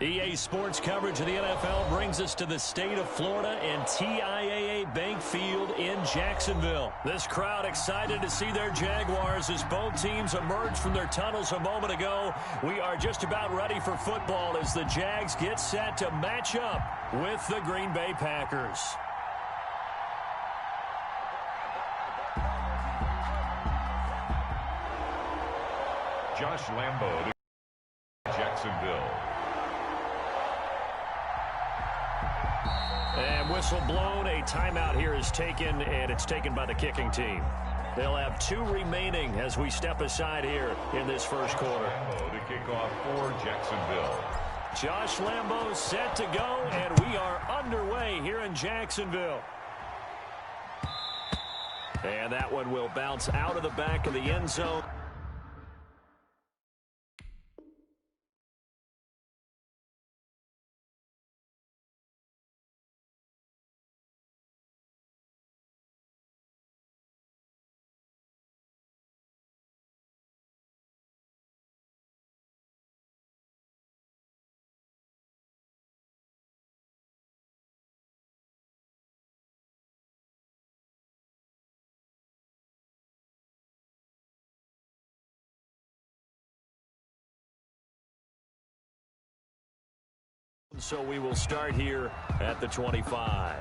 EA Sports coverage of the NFL brings us to the state of Florida and TIAA Bank Field in Jacksonville. This crowd excited to see their Jaguars as both teams emerged from their tunnels a moment ago. We are just about ready for football as the Jags get set to match up with the Green Bay Packers. Josh Lambo to Jacksonville. And whistle blown. A timeout here is taken, and it's taken by the kicking team. They'll have 2 remaining as we step aside here in this first quarter. Lambo to kick off for Jacksonville. Josh Lambo set to go, and we are underway here in Jacksonville. And that one will bounce out of the back of the end zone. So we will start here at the 25.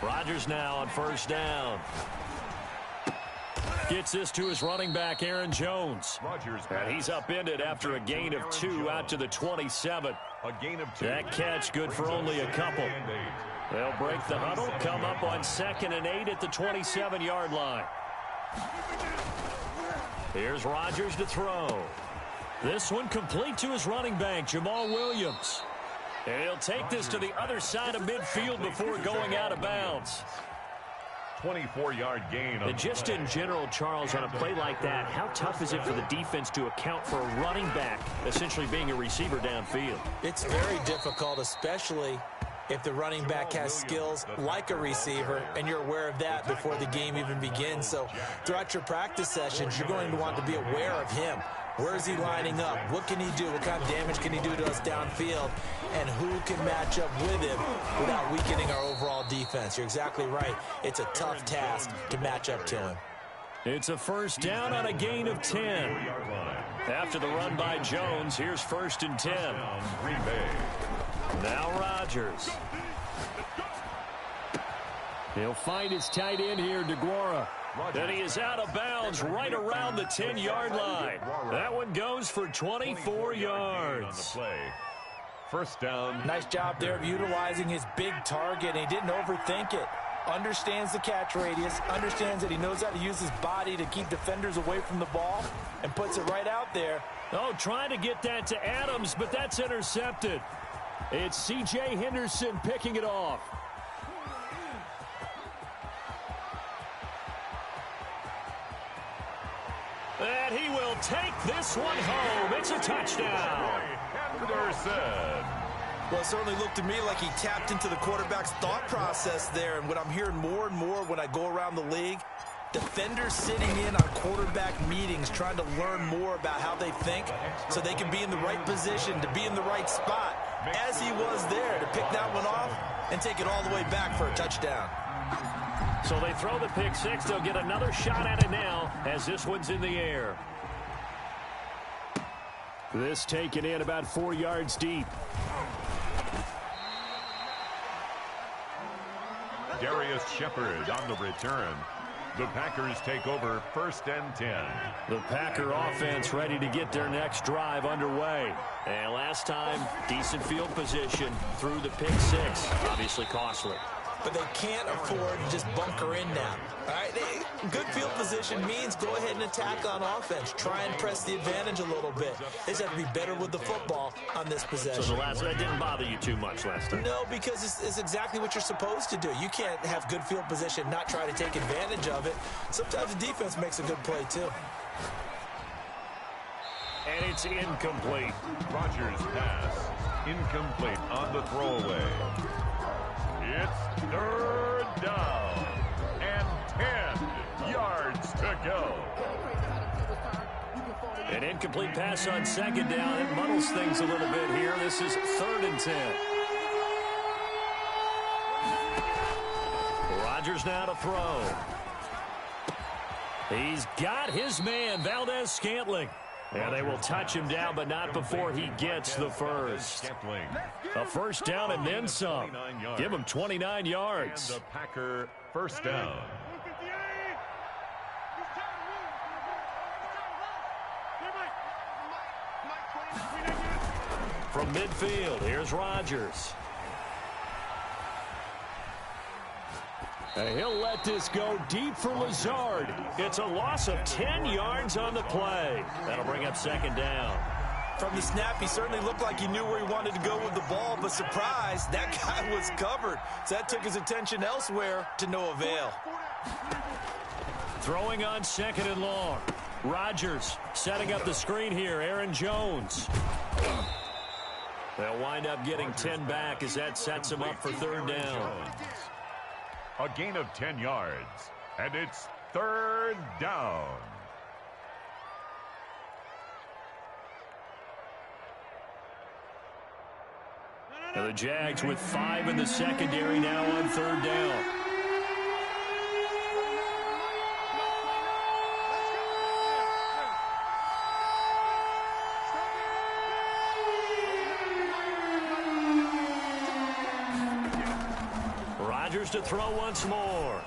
Rodgers now on first down. Gets this to his running back, Aaron Jones. And he's upended after a gain of 2 out to the 27. A gain of 2. That catch good for only a couple. They'll break the huddle, come up on 2nd and 8 at the 27-yard line. Here's Rodgers to throw. This one complete to his running back, Jamal Williams. And he'll take this to the other side of midfield before going out of bounds. 24-yard gain. And just in general, Charles, on a play like that, how tough is it for the defense to account for a running back essentially being a receiver downfield? It's very difficult, especially if the running back has skills like a receiver, and you're aware of that before the game even begins. So throughout your practice sessions, you're going to want to be aware of him. Where is he lining up? What can he do? What kind of damage can he do to us downfield? And who can match up with him without weakening our overall defense? You're exactly right. It's a tough task to match up to him. It's a first down on a gain of 10. After the run by Jones, here's 1st and 10. Now Rodgers. He'll find his tight end here, DeGuara. And he is out of bounds right around the 10-yard line. That one goes for 24 yards. On the play. First down. Nice job there of utilizing his big target. He didn't overthink it. Understands the catch radius. Understands that he knows how to use his body to keep defenders away from the ball. And puts it right out there. Oh, trying to get that to Adams, but that's intercepted. It's C.J. Henderson picking it off. And he will take this one home. It's a touchdown. Henderson. Well, it certainly looked to me like he tapped into the quarterback's thought process there. And what I'm hearing more and more when I go around the league, defenders sitting in on quarterback meetings trying to learn more about how they think so they can be in the right position, to be in the right spot, as he was there, to pick that one off and take it all the way back for a touchdown. So they throw the pick six. They'll get another shot at it now as this one's in the air. This taken in about 4 yards deep. Darius Shepard on the return. The Packers take over 1st and 10. The Packer offense ready to get their next drive underway. And last time, decent field position through the pick six. Obviously costly. But they can't afford to just bunker in now. All right? Good field position means go ahead and attack on offense. Try and press the advantage a little bit. They just have to be better with the football on this possession. So that didn't bother you too much last time? No, because it's exactly what you're supposed to do. You can't have good field position, not try to take advantage of it. Sometimes the defense makes a good play, too. And it's incomplete. Rodgers' pass incomplete on the throwaway. It's third down and 10 yards to go. An incomplete pass on second down. It muddles things a little bit here. This is 3rd and 10. Rodgers now to throw. He's got his man, Valdez-Scantling. And they will touch him down, but not before he gets the first. A first down and then some. Give him 29 yards. And the Packer first down. From midfield, here's Rodgers. And he'll let this go deep for Lazard. It's a loss of 10 yards on the play. That'll bring up second down. From the snap, he certainly looked like he knew where he wanted to go with the ball, but surprise, that guy was covered. So that took his attention elsewhere to no avail. Throwing on 2nd and long. Rodgers setting up the screen here. Aaron Jones. They'll wind up getting 10 back as that sets him up for 3rd down. A gain of 10 yards, and it's 3rd down. And the Jags with 5 in the secondary now on 3rd down. Rodgers to throw once more.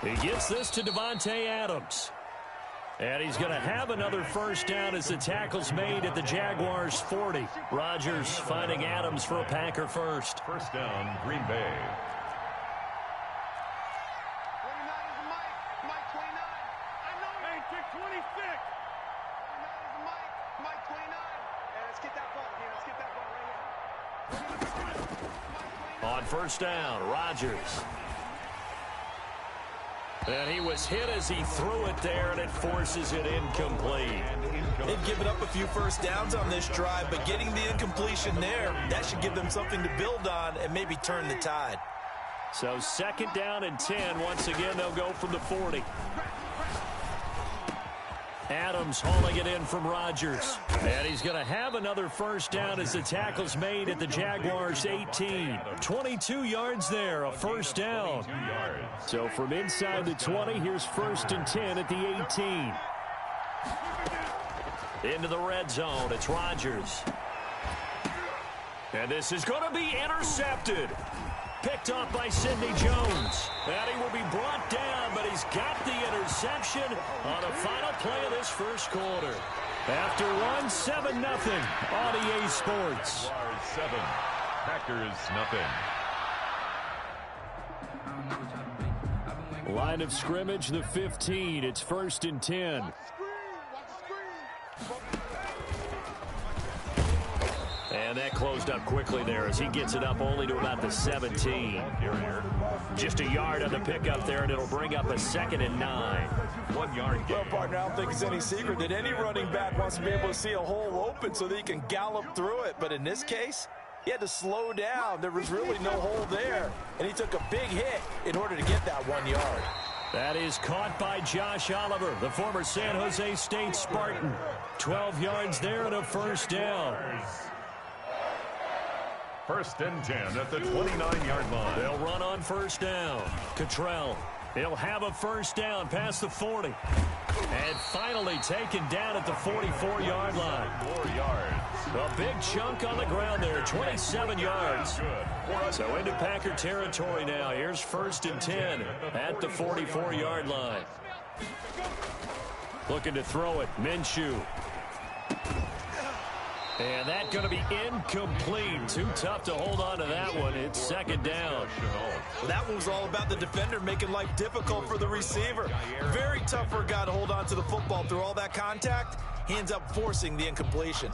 He gets this to Davante Adams. And he's going to have another first down as the tackle's made at the Jaguars' 40. Rodgers finding Adams for a Packer first. First down, Green Bay. On first down, Rodgers. And he was hit as he threw it there, and it forces it incomplete. They've given up a few first downs on this drive, but getting the incompletion there, that should give them something to build on and maybe turn the tide. So 2nd down and 10. Once again, they'll go from the 40. Adams hauling it in from Rodgers. And he's going to have another first down as the tackle's made at the Jaguars' 18. 22 yards there, a first down. So from inside the 20, here's 1st and 10 at the 18. Into the red zone, it's Rodgers. And this is going to be intercepted. Picked off by Sidney Jones. And he will be brought down, but he's got the interception on the final play of this first quarter. After 1, 7-0 on EA Sports. 7, Packers nothing. Line of scrimmage, the 15. It's 1st and 10. And that closed up quickly there as he gets it up only to about the 17. Just a yard on the pickup there, and it'll bring up a 2nd and 9. 1 yard gain. Well, partner, I don't think it's any secret that any running back wants to be able to see a hole open so that he can gallop through it. But in this case, he had to slow down. There was really no hole there, and he took a big hit in order to get that 1 yard. That is caught by Josh Oliver, the former San Jose State Spartan. 12 yards there and a first down. 1st and 10 at the 29-yard line. They'll run on first down. Cottrell, he'll have a first down past the 40. And finally taken down at the 44-yard line. 4 yards. A big chunk on the ground there, 27 yards. So into Packer territory now. Here's 1st and 10 at the 44-yard line. Looking to throw it, Minshew. And that's going to be incomplete. Too tough to hold on to that one. It's second down. Well, that one was all about the defender making life difficult for the receiver. Very tough for a guy to hold on to the football through all that contact. He ends up forcing the incompletion.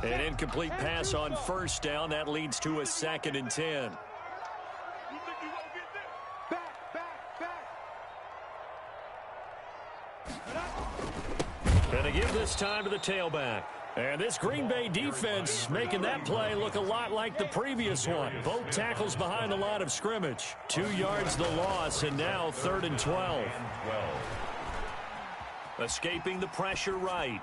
An incomplete pass on first down. That leads to a 2nd and 10. And they give this time to the tailback. And this Green Bay defense making that play look a lot like the previous one. Both tackles behind the line of scrimmage. 2 yards the loss, and now 3rd and 12. Escaping the pressure right.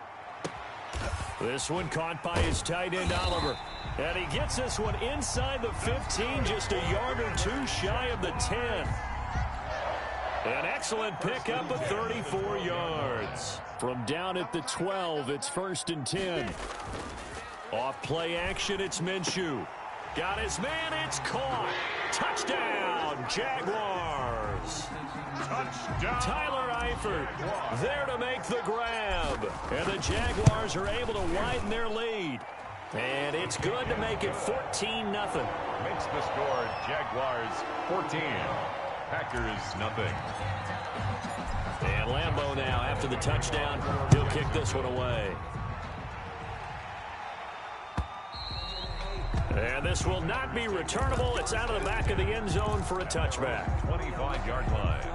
This one caught by his tight end, Oliver. And he gets this one inside the 15, just a yard or 2 shy of the 10. An excellent pickup of 34 yards. From down at the 12, it's 1st and 10. Off play action, it's Minshew. Got his man, it's caught. Touchdown, Jaguars. Touchdown. Tyler Eifert there to make the grab. And the Jaguars are able to widen their lead. And it's good to make it 14-0. Makes the score Jaguars 14. Packers nothing. And Lambeau now after the touchdown. He'll kick this one away. And this will not be returnable. It's out of the back of the end zone for a touchback. 25-yard line.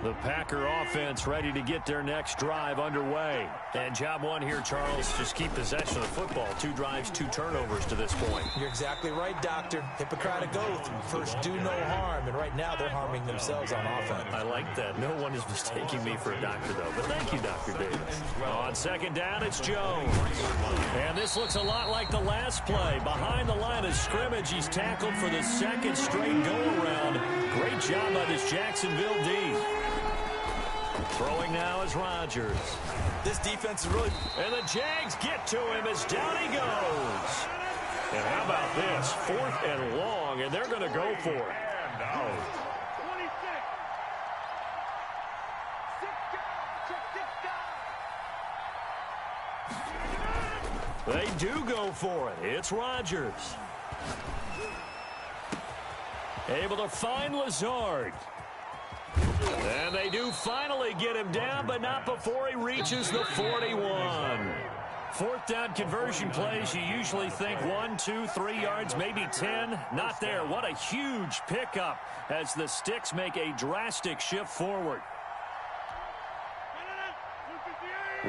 The Packer offense ready to get their next drive underway. And job one here, Charles, just keep possession of the football. 2 drives, 2 turnovers to this point. You're exactly right, Doctor. Hippocratic oath. First, do no harm. And right now, they're harming themselves on offense. I like that. No one is mistaking me for a doctor, though. But thank you, Dr. Davis. On 2nd down, it's Jones. And this looks a lot like the last play. Behind the line of scrimmage, he's tackled for the 2nd straight go-around. Great job by this Jacksonville D. Throwing now is Rodgers. This defense is really... And the Jags get to him as down he goes. And how about this? 4th and long, and they're going to go for it. And out. They do go for it. It's Rodgers. Able to find Lazard. And they do finally get him down, but not before he reaches the 41. 4th down conversion plays, you usually think 1, 2, 3 yards, maybe 10. Not there. What a huge pickup as the Sticks make a drastic shift forward.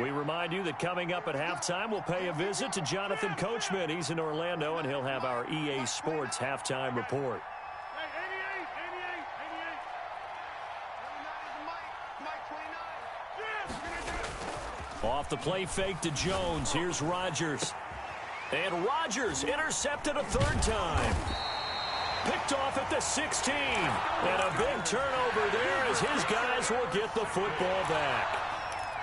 We remind you that coming up at halftime, we'll pay a visit to Jonathan Coachman. He's in Orlando, and he'll have our EA Sports halftime report. Off the play fake to Jones. Here's Rodgers. And Rodgers intercepted a 3rd time. Picked off at the 16. And a big turnover there as his guys will get the football back.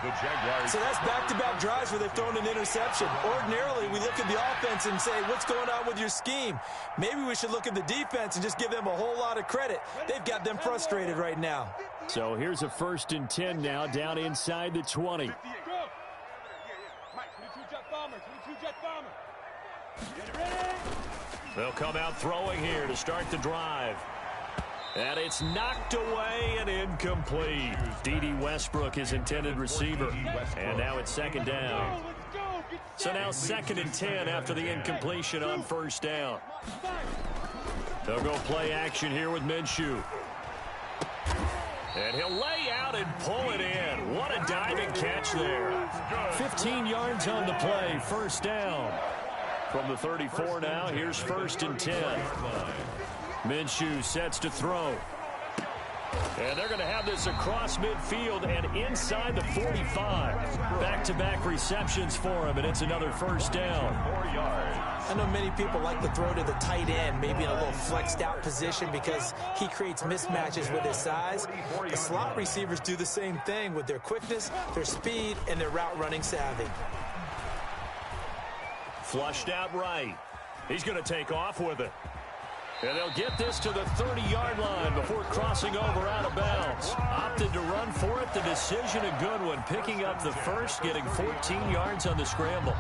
The Jaguars. So that's back-to-back drives where they've thrown an interception. Ordinarily, we look at the offense and say, what's going on with your scheme? Maybe we should look at the defense and just give them a whole lot of credit. They've got them frustrated right now. So here's a 1st and 10 now down inside the 20. They'll come out throwing here to start the drive. And it's knocked away and incomplete. D.D. Westbrook, his intended receiver. And now it's 2nd down. So now 2nd and 10 after the incompletion on 1st down. They'll go play action here with Minshew. And he'll lay out and pull it in. What a diving catch there. 15 yards on the play, 1st down. From the 34 now, here's 1st and 10. Minshew sets to throw. And they're going to have this across midfield and inside the 45. Back-to-back receptions for him, and it's another 1st down. 4 yards. I know many people like to throw to the tight end, maybe in a little flexed out position because he creates mismatches with his size. The slot receivers do the same thing with their quickness, their speed, and their route running savvy. Flushed out right. He's going to take off with it. And they'll get this to the 30-yard line before crossing over out of bounds. Opted to run for it. The decision a good one. Picking up the first, getting 14 yards on the scramble.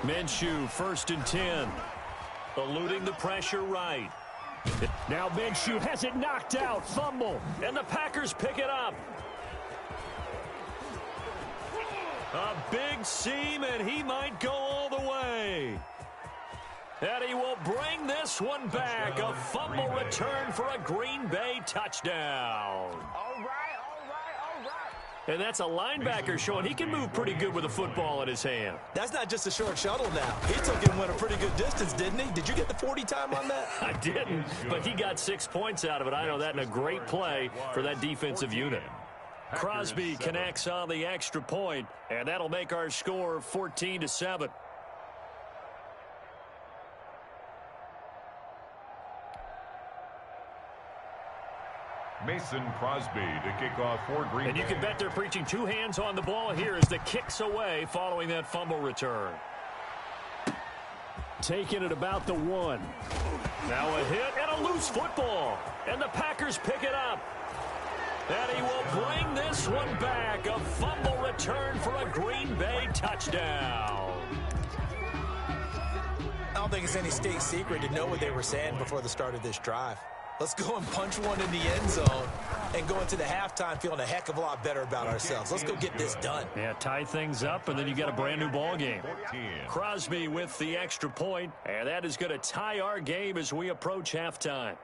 Minshew, 1st and 10. Eluding the pressure right. Now Minshew has it knocked out. Fumble. And the Packers pick it up. A big seam, and he might go all the way. And he will bring this one back. A fumble return for a Green Bay touchdown. All right. And that's a linebacker showing he can move pretty good with a football in his hand. That's not just a short shuttle now. He took him a pretty good distance, didn't he? Did you get the 40 time on that? I didn't, but he got 6 points out of it. I know that in a great play for that defensive unit. Crosby connects on the extra point, and that'll make our score 14-7. Mason Crosby to kick off for Green Bay. And you can bet they're preaching 2 hands on the ball here as the kick's away following that fumble return. Taking it about the 1. Now a hit and a loose football. And the Packers pick it up. And he will bring this one back. A fumble return for a Green Bay touchdown. I don't think it's any state secret to know what they were saying before the start of this drive. Let's go and punch one in the end zone and go into the halftime feeling a heck of a lot better about ourselves. Let's go get this done. Yeah, tie things up, and then you got a brand-new ball game. Crosby with the extra point, and that is going to tie our game as we approach halftime.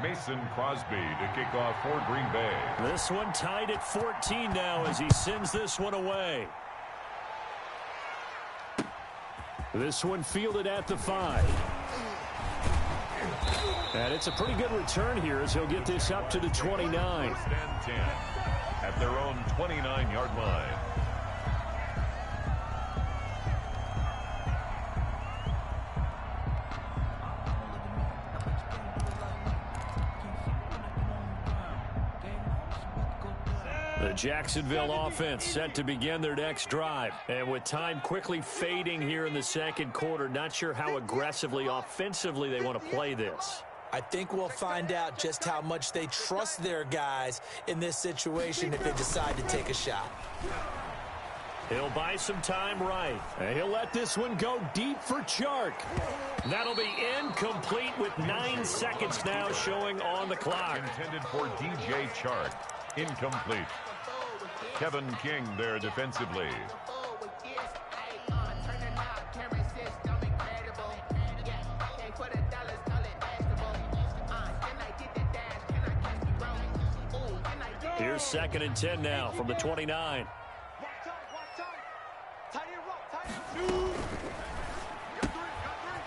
Mason Crosby to kick off for Green Bay. This one tied at 14 now as he sends this one away. This one fielded at the 5. And it's a pretty good return here as he'll get this up to the 29. 1st and 10 at their own 29-yard line. The Jacksonville offense set to begin their next drive. And with time quickly fading here in the second quarter, not sure how aggressively offensively they want to play this. I think we'll find out just how much they trust their guys in this situation if they decide to take a shot. He'll buy some time right. And he'll let this one go deep for Chark. That'll be incomplete with 9 seconds now showing on the clock. Intended for DJ Chark. Incomplete. Kevin King there defensively. Here's 2nd and 10 now from the 29.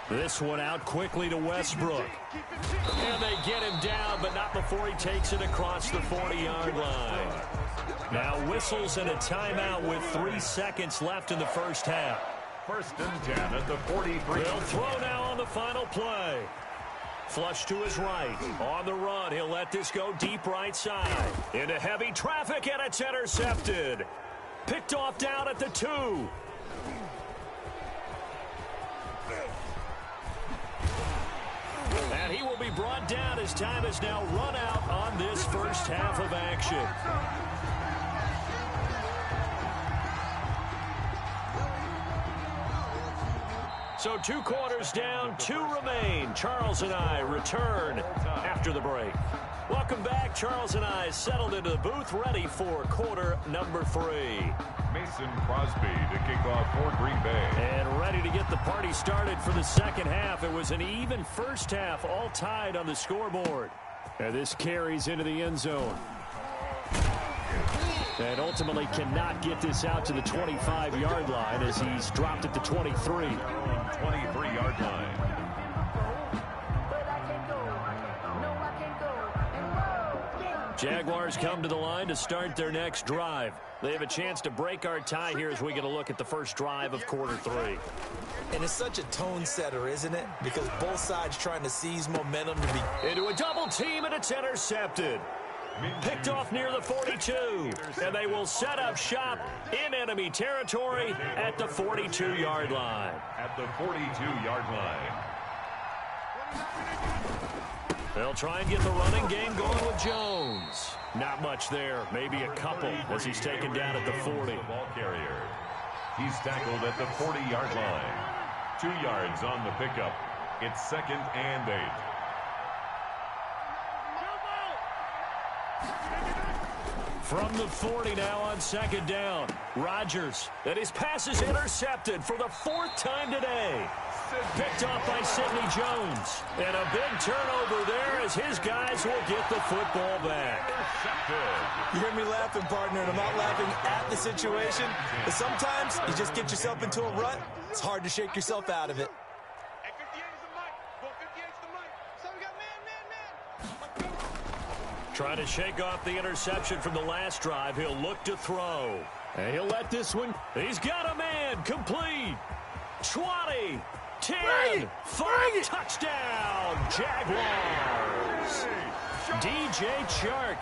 This one out quickly to Westbrook. And they get him down, but not before he takes it across the 40-yard line. Now whistles and a timeout with 3 seconds left in the first half. 1st and 10 at the 43. They'll throw now on the final play. Flush to his right. On the run, he'll let this go deep right side. Into heavy traffic, and it's intercepted. Picked off down at the 2. And he will be brought down as time has now run out on this first half of action. So 2 quarters down, 2 remain. Charles and I return after the break. Welcome back. Charles and I settled into the booth, ready for quarter number 3. Mason Crosby to kick off for Green Bay. And ready to get the party started for the second half. It was an even first half, all tied on the scoreboard. And this carries into the end zone. And ultimately cannot get this out to the 25-yard line as he's dropped at the 23. 23-yard line. Jaguars come to the line to start their next drive. They have a chance to break our tie here as we get a look at the first drive of quarter 3. And it's such a tone setter, isn't it? Because both sides trying to seize momentum to be... Into a double team, and it's intercepted. Picked off near the 42. And they will set up shop in enemy territory at the 42-yard line. At the 42-yard line. They'll try and get the running game going with Jones. Not much there, maybe a couple as he's taken down at the 40. Ball carrier. He's tackled at the 40-yard line. 2 yards on the pickup. It's 2nd and 8. From the 40 now on 2nd down. Rodgers, and his pass is intercepted for the 4th time today. Picked off by Sidney Jones. And a big turnover there as his guys will get the football back. You hear me laughing, partner, and I'm not laughing at the situation. But sometimes you just get yourself into a rut. It's hard to shake yourself out of it. Trying to shake off the interception from the last drive. He'll look to throw. And he'll let this one. He's got a man. Complete. 20. 10, 5, touchdown, Jaguars. DJ Chark,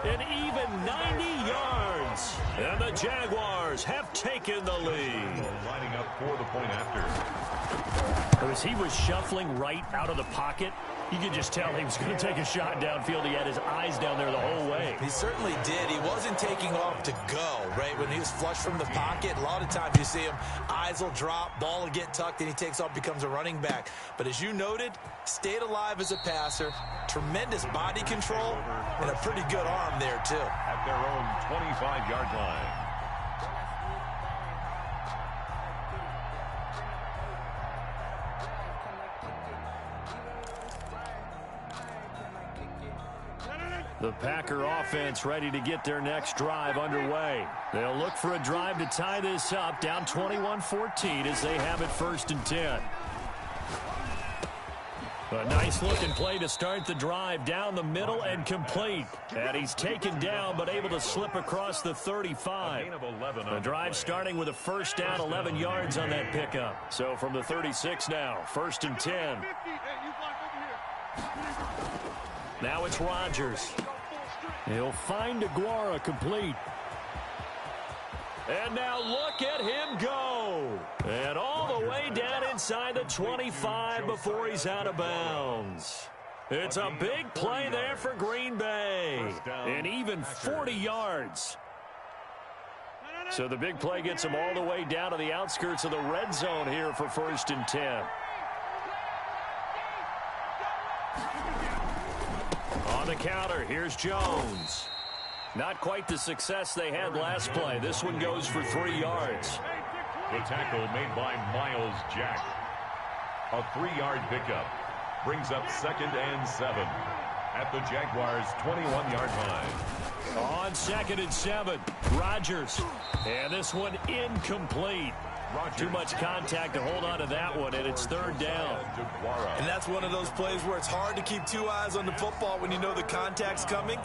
an even 90 yards. And the Jaguars have taken the lead. Lining up for the point after. As he was shuffling right out of the pocket, you could just tell he was going to take a shot downfield. He had his eyes down there the whole way. He certainly did. He wasn't taking off to go, right? When he was flush from the pocket, a lot of times you see him, eyes will drop, ball will get tucked, and he takes off, becomes a running back. But as you noted, stayed alive as a passer, tremendous body control, and a pretty good arm there, too. At their own 25-yard line. The Packer offense ready to get their next drive underway. They'll look for a drive to tie this up, down 21-14 as they have it 1st and 10. A nice-looking play to start the drive down the middle and complete. And he's taken down but able to slip across the 35. The drive starting with a 1st down, 11 yards on that pickup. So from the 36 now, 1st and 10. Now it's Rodgers. He'll find Aguara complete. And now look at him go. And all the way down inside the 25 before he's out of bounds. It's a big play there for Green Bay. And even 40 yards. So the big play gets him all the way down to the outskirts of the red zone here for 1st and 10. On the counter, here's Jones. Not quite the success they had last play. This one goes for 3 yards. The tackle made by Miles Jack. A 3-yard pickup. Brings up 2nd and 7. At the Jaguars' 21-yard line. On 2nd and 7, Rodgers. And this one incomplete. Too much contact to hold on to that one, and it's 3rd down. And that's one of those plays where it's hard to keep 2 eyes on the football when you know the contact's coming,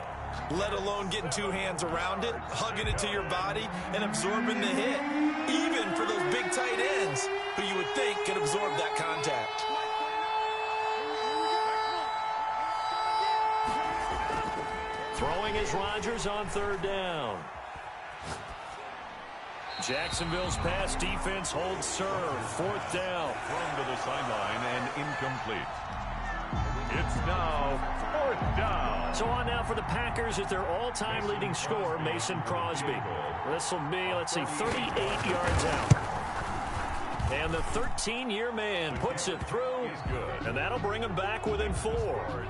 let alone getting 2 hands around it, hugging it to your body, and absorbing the hit. Even for those big tight ends who you would think can absorb that contact. Throwing is Rodgers on 3rd down. Jacksonville's pass defense holds serve. 4th down. Thrown to the sideline and incomplete. It's now 4th down. So on now for the Packers at their all-time leading scorer, Mason Crosby. This will be, let's see, 38 yards out. And the 13-year man puts it through, and that'll bring him back within 4.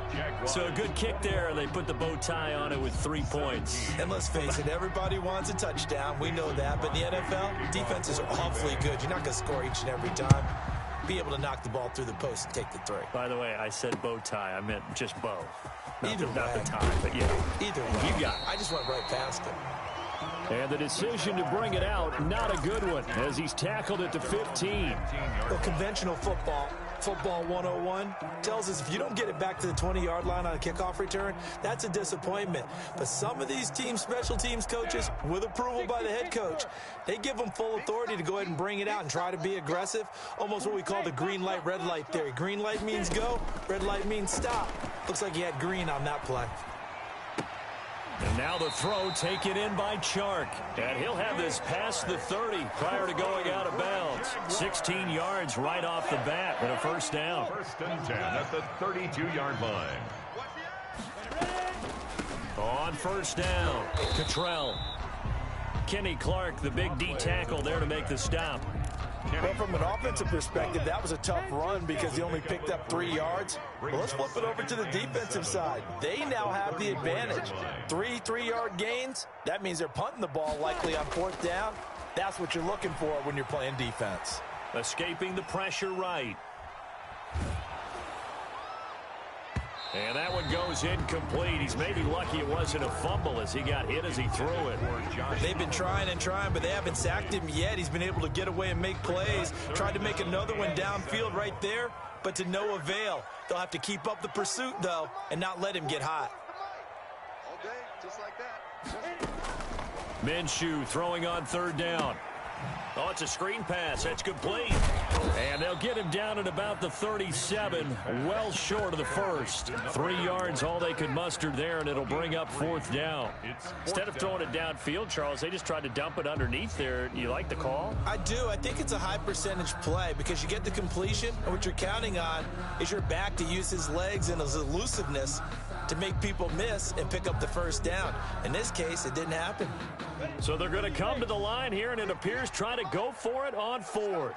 So a good kick there, and they put the bow tie on it with 3 points. And let's face it, everybody wants a touchdown. We know that. But in the NFL, defenses are awfully good. You're not going to score each and every time. Be able to knock the ball through the post and take the 3. By the way, I said bow tie. I meant just bow. Not Either the, way. not the tie, but yeah. Either way. You got it. I just went right past him. And the decision to bring it out, not a good one, as he's tackled at the 15. Well, conventional football, Football 101 tells us if you don't get it back to the 20-yard line on a kickoff return, that's a disappointment. But some of these special teams coaches, with approval by the head coach, they give them full authority to go ahead and bring it out and try to be aggressive, almost what we call the green light, red light theory. Green light means go, red light means stop. Looks like he had green on that play. And now the throw taken in by Chark. And he'll have this past the 30 prior to going out of bounds. 16 yards right off the bat and a first down. First and 10 at the 32-yard line. On first down, Cottrell. Kenny Clark, the big D tackle there to make the stop. Well, from an offensive perspective, that was a tough run because he only picked up 3 yards. Well, let's flip it over to the defensive side. They now have the advantage. 3 3-yard gains. That means they're punting the ball likely on fourth down. That's what you're looking for when you're playing defense. Escaping the pressure right. And that one goes incomplete. He's maybe lucky it wasn't a fumble as he got hit as he threw it. They've been trying and trying, but they haven't sacked him yet. He's been able to get away and make plays. Tried to make another one downfield right there, but to no avail. They'll have to keep up the pursuit, though, and not let him get hot. All day, just like that. Minshew throwing on third down. Oh, it's a screen pass. That's complete. And they'll get him down at about the 37, well short of the first. 3 yards, all they could muster there, and it'll bring up fourth down. Instead of throwing it downfield, Charles, they just tried to dump it underneath there. Do you like the call? I do. I think it's a high-percentage play because you get the completion, and what you're counting on is your back to use his legs and his elusiveness to make people miss and pick up the first down. In this case, it didn't happen. So they're going to come to the line here, and it appears try to go for it on fourth.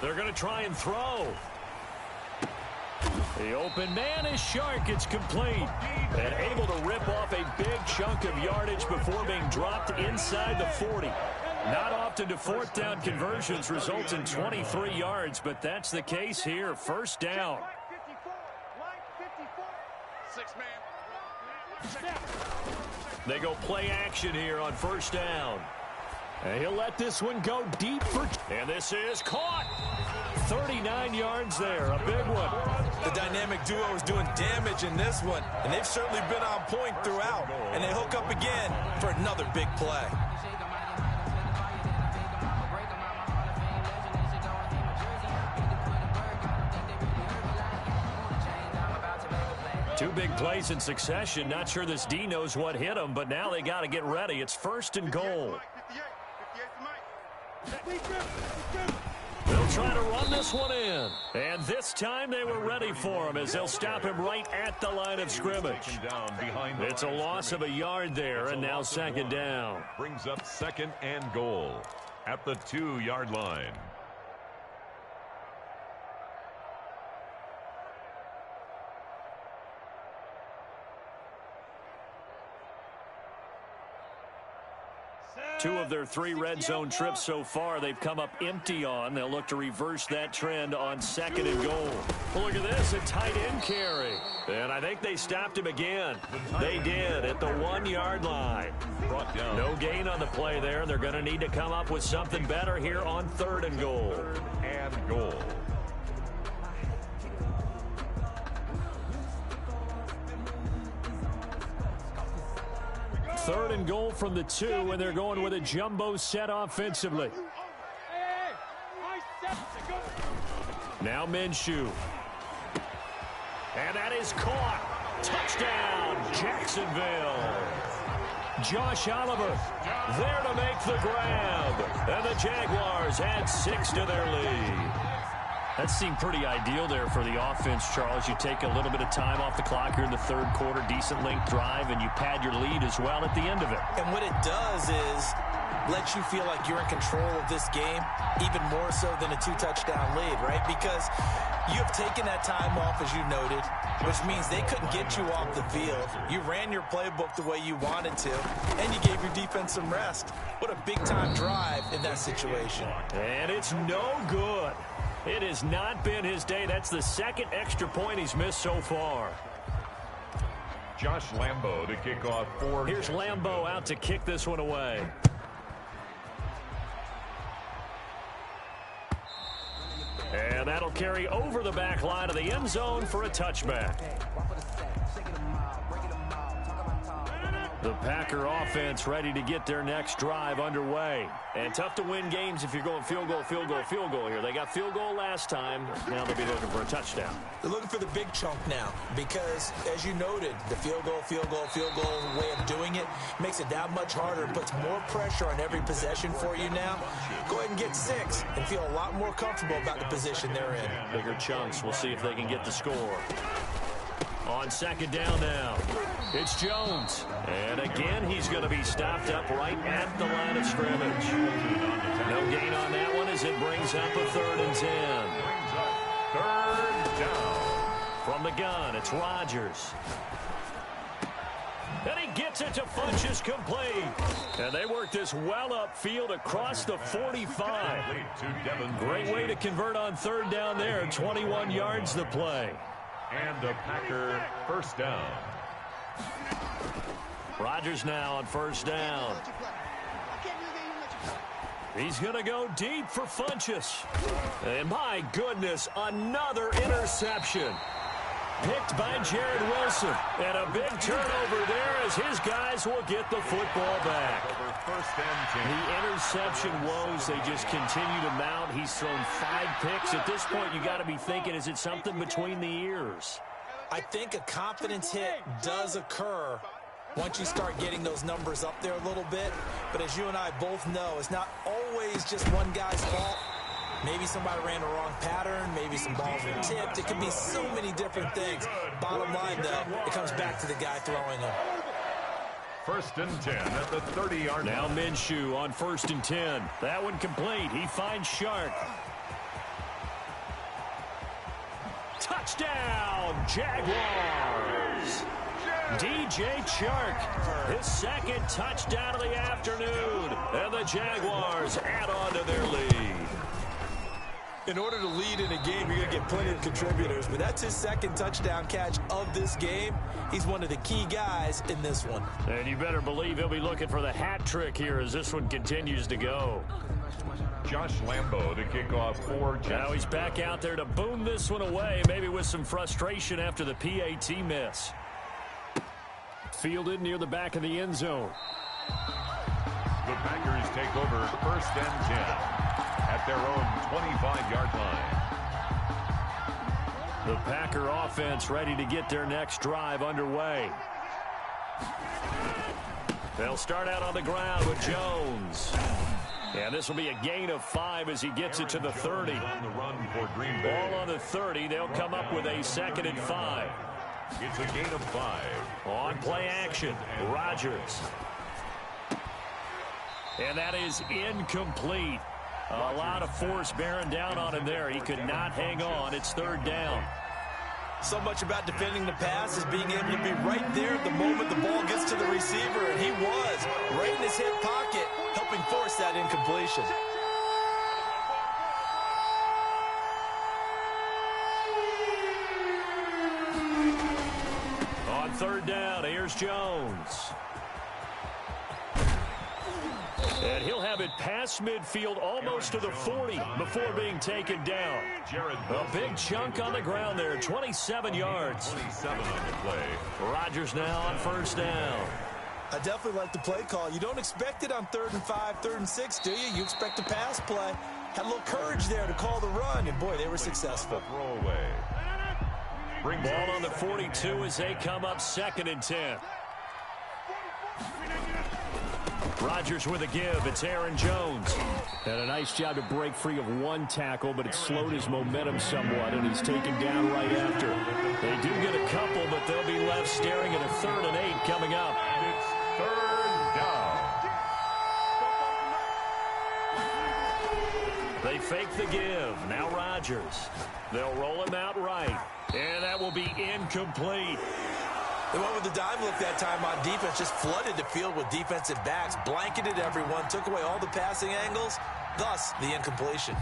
They're going to try and throw. The open man is Chark. It's complete. And able to rip off a big chunk of yardage before being dropped inside the 40. Not often do fourth down conversions result in 23 yards, but that's the case here. First down. They go play action here on first down. And he'll let this one go deep and this is caught. 39 yards there, a big one. The dynamic duo is doing damage in this one, and they've certainly been on point throughout. And they hook up again for another big play. Two big plays in succession. Not sure this D knows what hit him, but now they got to get ready. It's first and goal. They'll try to run this one in. And this time they were ready for him as they'll stop him right at the line of scrimmage. It's a loss of a yard there, and now second down. Brings up second and goal at the 2-yard line. Two of their 3 red zone trips so far they've come up empty on. They'll look to reverse that trend on second and goal. Well, look at this, a tight end carry. And I think they stopped him again. They did at the 1-yard line. No gain on the play there. They're going to need to come up with something better here on third and goal. And goal. Third and goal from the 2, and they're going with a jumbo set offensively. Now Minshew. And that is caught. Touchdown, Jacksonville. Josh Oliver there to make the grab. And the Jaguars add 6 to their lead. That seemed pretty ideal there for the offense, Charles. You take a little bit of time off the clock here in the third quarter, decent length drive, and you pad your lead as well at the end of it. And what it does is let you feel like you're in control of this game, even more so than a 2-touchdown lead, right? Because you have taken that time off, as you noted, which means they couldn't get you off the field. You ran your playbook the way you wanted to, and you gave your defense some rest. What a big-time drive in that situation. And it's no good. It has not been his day. That's the second extra point he's missed so far. Josh Lambo to kick off 4. Here's Lambo out to kick this one away. carry over the back line of the end zone for a touchback. The Packer offense ready to get their next drive underway. And tough to win games if you're going field goal, field goal, field goal here. They got field goal last time. Now they'll be looking for a touchdown. They're looking for the big chunk now because, as you noted, the field goal way of doing it makes it that much harder and puts more pressure on every possession for you now. Go ahead and get 6 and feel a lot more comfortable about the position they're in. Bigger chunks. We'll see if they can get the score. On second down now, it's Jones. And again, he's going to be stopped up right at the line of scrimmage. No gain on that one as it brings up a 3rd and 10. Third down. From the gun, it's Rodgers. And he gets it to Funchess complete. And they work this well upfield across the 45. Great way to convert on 3rd down there. 21 yards the play. And a Packer first down. Rodgers now on 1st down. He's going to go deep for Funchess. And my goodness, another interception. Picked by Jared Wilson. And a big turnover there as his guys will get the football back. The interception woes, they just continue to mount. He's thrown 5 picks. At this point, you got to be thinking, is it something between the ears? I think a confidence hit does occur once you start getting those numbers up there a little bit. But as you and I both know, it's not always just one guy's fault. Maybe somebody ran the wrong pattern. Maybe some balls were tipped. It could be so many different things. Bottom line, though, it comes back to the guy throwing them. 1st and 10 at the 30-yard line. Now Minshew on 1st and 10. That one complete. He finds Shark. Touchdown, Jaguars. DJ Chark, his 2nd touchdown of the afternoon. And the Jaguars add on to their lead. In order to lead in a game, you're going to get plenty of contributors. But that's his 2nd touchdown catch of this game. He's one of the key guys in this one. And you better believe he'll be looking for the hat trick here as this one continues to go. Josh Lambo to kick off for Jackson. Now he's back out there to boom this one away, maybe with some frustration after the PAT miss. Fielded near the back of the end zone. The Packers take over 1st and 10 at their own 25-yard line. The Packer offense ready to get their next drive underway. They'll start out on the ground with Jones. And this will be a gain of 5 as he gets it to the 30. On the run for Green Bay. Ball on the 30. They'll come up with a 2nd and 5. It's a gain of 5. On play action, Rodgers. And that is incomplete. A lot of force bearing down on him there. He could not hang on. It's 3rd down. So much about defending the pass is being able to be right there at the moment the ball gets to the receiver. And he was right in his hip pocket, helping force that incompletion. On 3rd down, here's Jones. And he'll have it past midfield almost to the 40 before being taken down. A big chunk on the ground there, 27 yards. 27 on the play. Rodgers now on 1st down. I definitely like the play call. You don't expect it on 3rd and 5, 3rd and 6, do you? You expect a pass play. Had a little courage there to call the run, and boy, they were successful. Throwaway. Ball on the 42 as they come up 2nd and 10. Rodgers with a give. It's Aaron Jones. Had a nice job to break free of 1 tackle, but it slowed his momentum somewhat, and he's taken down right after. They do get a couple, but they'll be left staring at a 3rd and 8 coming up. It's 3rd down. They fake the give. Now Rodgers. They'll roll him out right, and that will be incomplete. They went with the dime look that time on defense, just flooded the field with defensive backs, blanketed everyone, took away all the passing angles, thus the incompletion.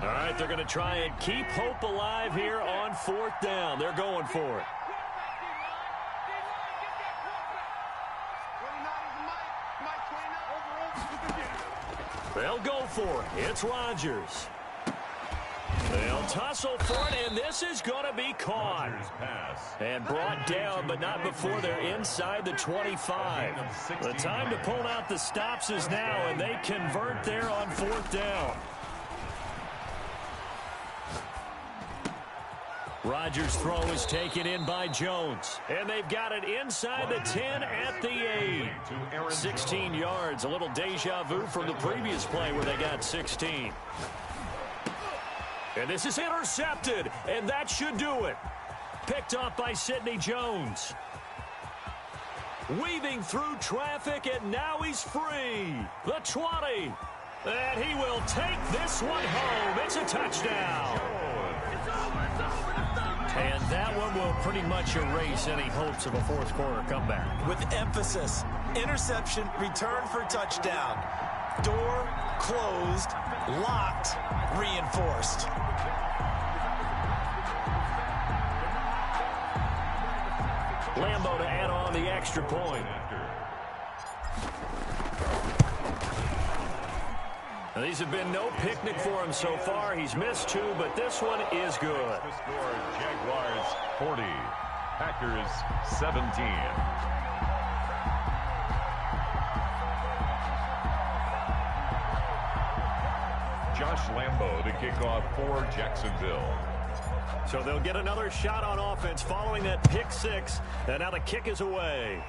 All right, they're going to try and keep hope alive here on 4th down. They're going for it. They'll go for it. It's Rodgers. They'll tussle for it, and this is going to be caught. And brought down, but not before they're inside the 25. The time to pull out the stops is now, and they convert there on 4th down. Rodgers' throw is taken in by Jones. And they've got it inside the 10 at the 8. 16 yards, a little deja vu from the previous play where they got 16. And this is intercepted, and that should do it. Picked off by Sidney Jones. Weaving through traffic, and now he's free. The 20. And he will take this one home. It's a touchdown. And that one will pretty much erase any hopes of a fourth quarter comeback. With emphasis, interception, return for touchdown. Door closed, locked, reinforced. Lambo to add on the extra point. Now, these have been no picnic for him so far. He's missed 2, but this one is good. The score, Jaguars 40, Packers 17. Josh Lambo to kick off for Jacksonville. So they'll get another shot on offense following that pick 6, and now the kick is away.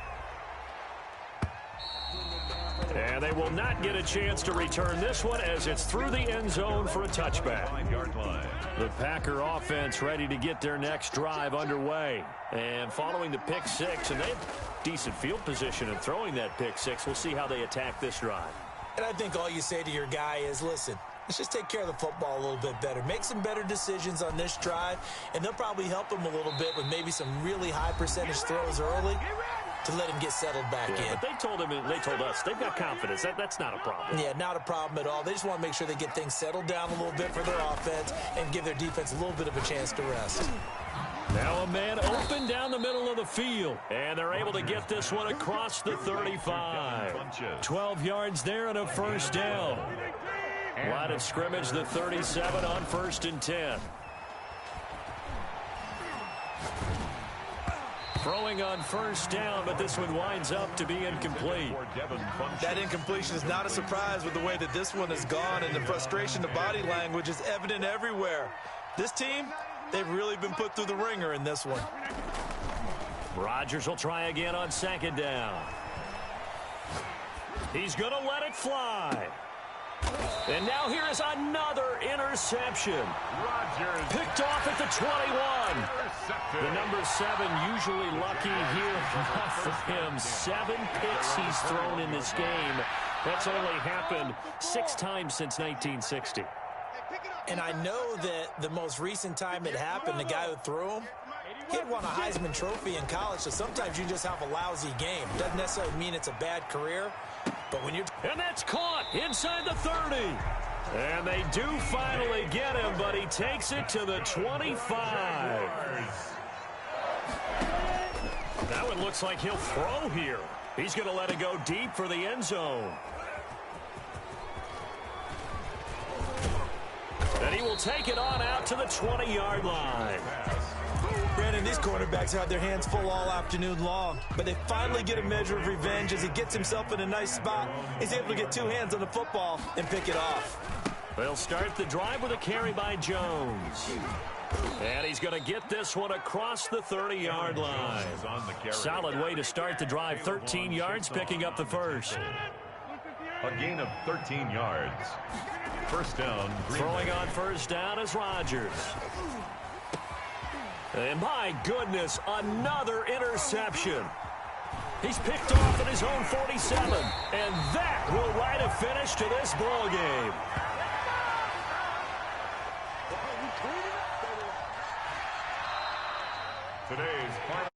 And they will not get a chance to return this one as it's through the end zone for a touchback. 5-yard line. The Packer offense ready to get their next drive underway. And following the pick 6, and they have decent field position in throwing that pick 6. We'll see how they attack this drive. And I think all you say to your guy is, listen, let's just take care of the football a little bit better. Make some better decisions on this drive, and they'll probably help him a little bit with maybe some really high percentage throws early to let him get settled back in. But they told him, and they told us, they've got confidence. That's not a problem. Yeah, not a problem at all. They just want to make sure they get things settled down a little bit for their offense and give their defense a little bit of a chance to rest. Now a man open down the middle of the field. And they're able to get this one across the 35. 12 yards there and a first down. Line of scrimmage, the 37 on 1st and 10. Throwing on first down, but this one winds up to be incomplete. That incompletion is not a surprise with the way that this one has gone, and the frustration, the body language is evident everywhere. This team, they've really been put through the ringer in this one. Rodgers will try again on 2nd down. He's going to let it fly. And now here is another interception. Rodgers picked off at the 21. The number 7 usually lucky here. Not for him. 7 picks he's thrown in this game. That's only happened 6 times since 1960. And I know that the most recent time it happened, the guy who threw him, he had won a Heisman Trophy in college, so sometimes you just have a lousy game. Doesn't necessarily mean it's a bad career, but when you're... And that's caught inside the 30. And they do finally get him, but he takes it to the 25. That one looks like he'll throw here. He's going to let it go deep for the end zone. And he will take it on out to the 20-yard line. Brandon, these cornerbacks had their hands full all afternoon long, but they finally get a measure of revenge as he gets himself in a nice spot. He's able to get 2 hands on the football and pick it off. They'll start the drive with a carry by Jones. And he's going to get this one across the 30-yard line. Solid way to start the drive. 13 yards, picking up the first. A gain of 13 yards. First down. Throwing on first down is Rodgers. And my goodness, another interception. He's picked off at his own 47. And that will write a finish to this ball game. Today's final